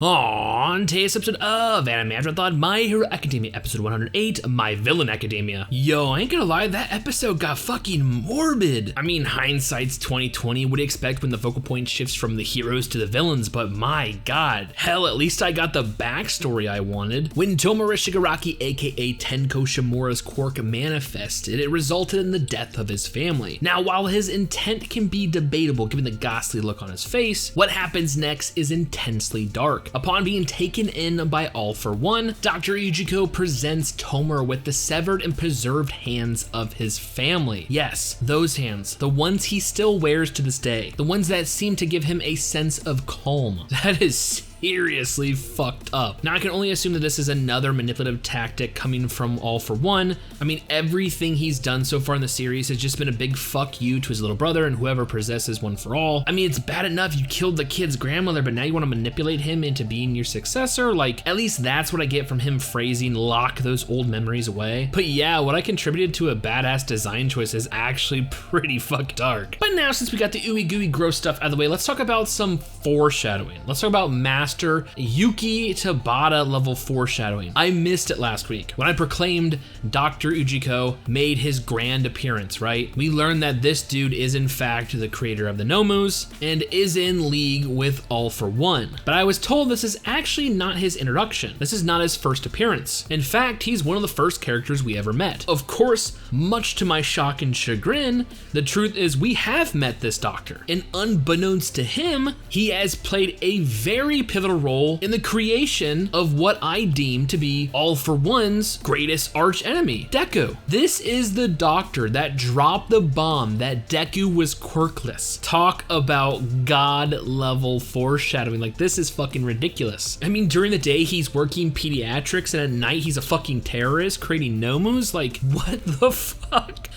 On today's episode of Afterthought, My Hero Academia, episode 108, My Villain Academia. Yo, I ain't gonna lie, that episode got fucking morbid. I mean, hindsight's 2020, what do you expect when the focal point shifts from the heroes to the villains, but my god. Hell, at least I got the backstory I wanted. When Tomura Shigaraki, aka Tenko Shimura's quirk manifested, it resulted in the death of his family. Now, while his intent can be debatable given the ghastly look on his face, what happens next is intensely dark. Upon being taken in by All For One, Dr. Ujiko presents Tomura with the severed and preserved hands of his family. Yes, those hands, the ones he still wears to this day, the ones that seem to give him a sense of calm. That is seriously fucked up. Now I can only assume that this is another manipulative tactic coming from All For One. I mean, everything he's done so far in the series has just been a big fuck you to his little brother and whoever possesses One For All. I mean, it's bad enough you killed the kid's grandmother, but now you want to manipulate him into being your successor? Like, at least that's what I get from him phrasing lock those old memories away. But yeah, what I contributed to a badass design choice is actually pretty fuck dark. But now, since we got the ooey gooey gross stuff out of the way, let's talk about some foreshadowing. Let's talk about Master Yuki Tabata level foreshadowing. I missed it last week when I proclaimed Dr. Ujiko made his grand appearance, right? We learned that this dude is in fact the creator of the Nomus and is in league with All For One. But I was told this is actually not his introduction. This is not his first appearance. In fact, he's one of the first characters we ever met. Of course, much to my shock and chagrin, the truth is we have met this doctor. And unbeknownst to him, he has played a very pivotal role in the creation of what I deem to be All For One's greatest arch enemy, Deku. This is the doctor that dropped the bomb that Deku was quirkless. Talk about god level foreshadowing. Like, this is fucking ridiculous. I mean, during the day he's working pediatrics and at night he's a fucking terrorist creating Nomus. Like, what the fuck?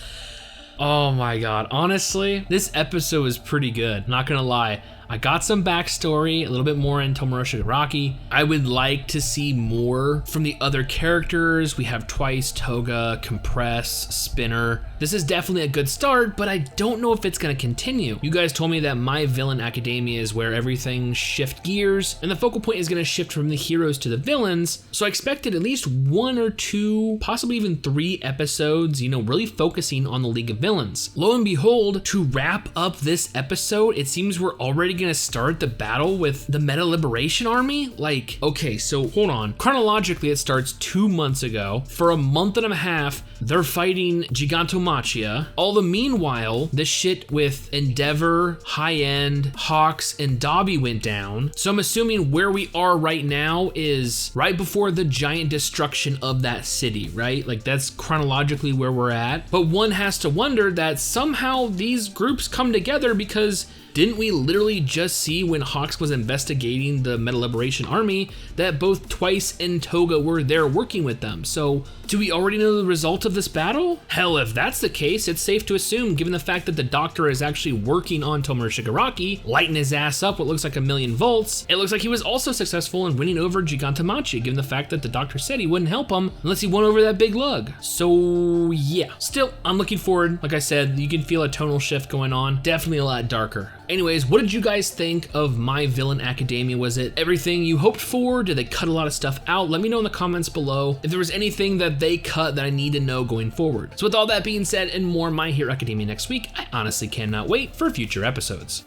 Oh my god, honestly, this episode is pretty good, not gonna lie. I got some backstory, a little bit more in Tomura Shigaraki. I would like to see more from the other characters. We have Twice, Toga, Compress, Spinner. This is definitely a good start, but I don't know if it's gonna continue. You guys told me that My Villain Academia is where everything shift gears, and the focal point is gonna shift from the heroes to the villains, so I expected at least 1 or 2, possibly even 3 episodes, really focusing on the League of Villains. Lo and behold, to wrap up this episode, it seems we're already gonna start the battle with the Meta Liberation Army? Like, okay, so hold on. Chronologically, it starts 2 months ago. For a month and a half, they're fighting Gigantomachia. All the meanwhile, the shit with Endeavor, High End, Hawks, and Dobby went down. So I'm assuming where we are right now is right before the giant destruction of that city, right? Like, that's chronologically where we're at. But one has to wonder that somehow these groups come together because didn't we literally just see when Hawks was investigating the Meta Liberation Army that both Twice and Toga were there working with them? So do we already know the result of this battle? Hell, if that's the case, it's safe to assume, given the fact that the doctor is actually working on Tomura Shigaraki, lighting his ass up what looks like 1,000,000 volts, it looks like he was also successful in winning over Gigantomachia, given the fact that the doctor said he wouldn't help him unless he won over that big lug. So yeah, still, I'm looking forward. Like I said, you can feel a tonal shift going on, definitely a lot darker. Anyways, what did you guys think of My Villain Academia? Was it everything you hoped for? Did they cut a lot of stuff out? Let me know in the comments below if there was anything that they cut that I need to know going forward. So with all that being said and more My Hero Academia next week, I honestly cannot wait for future episodes.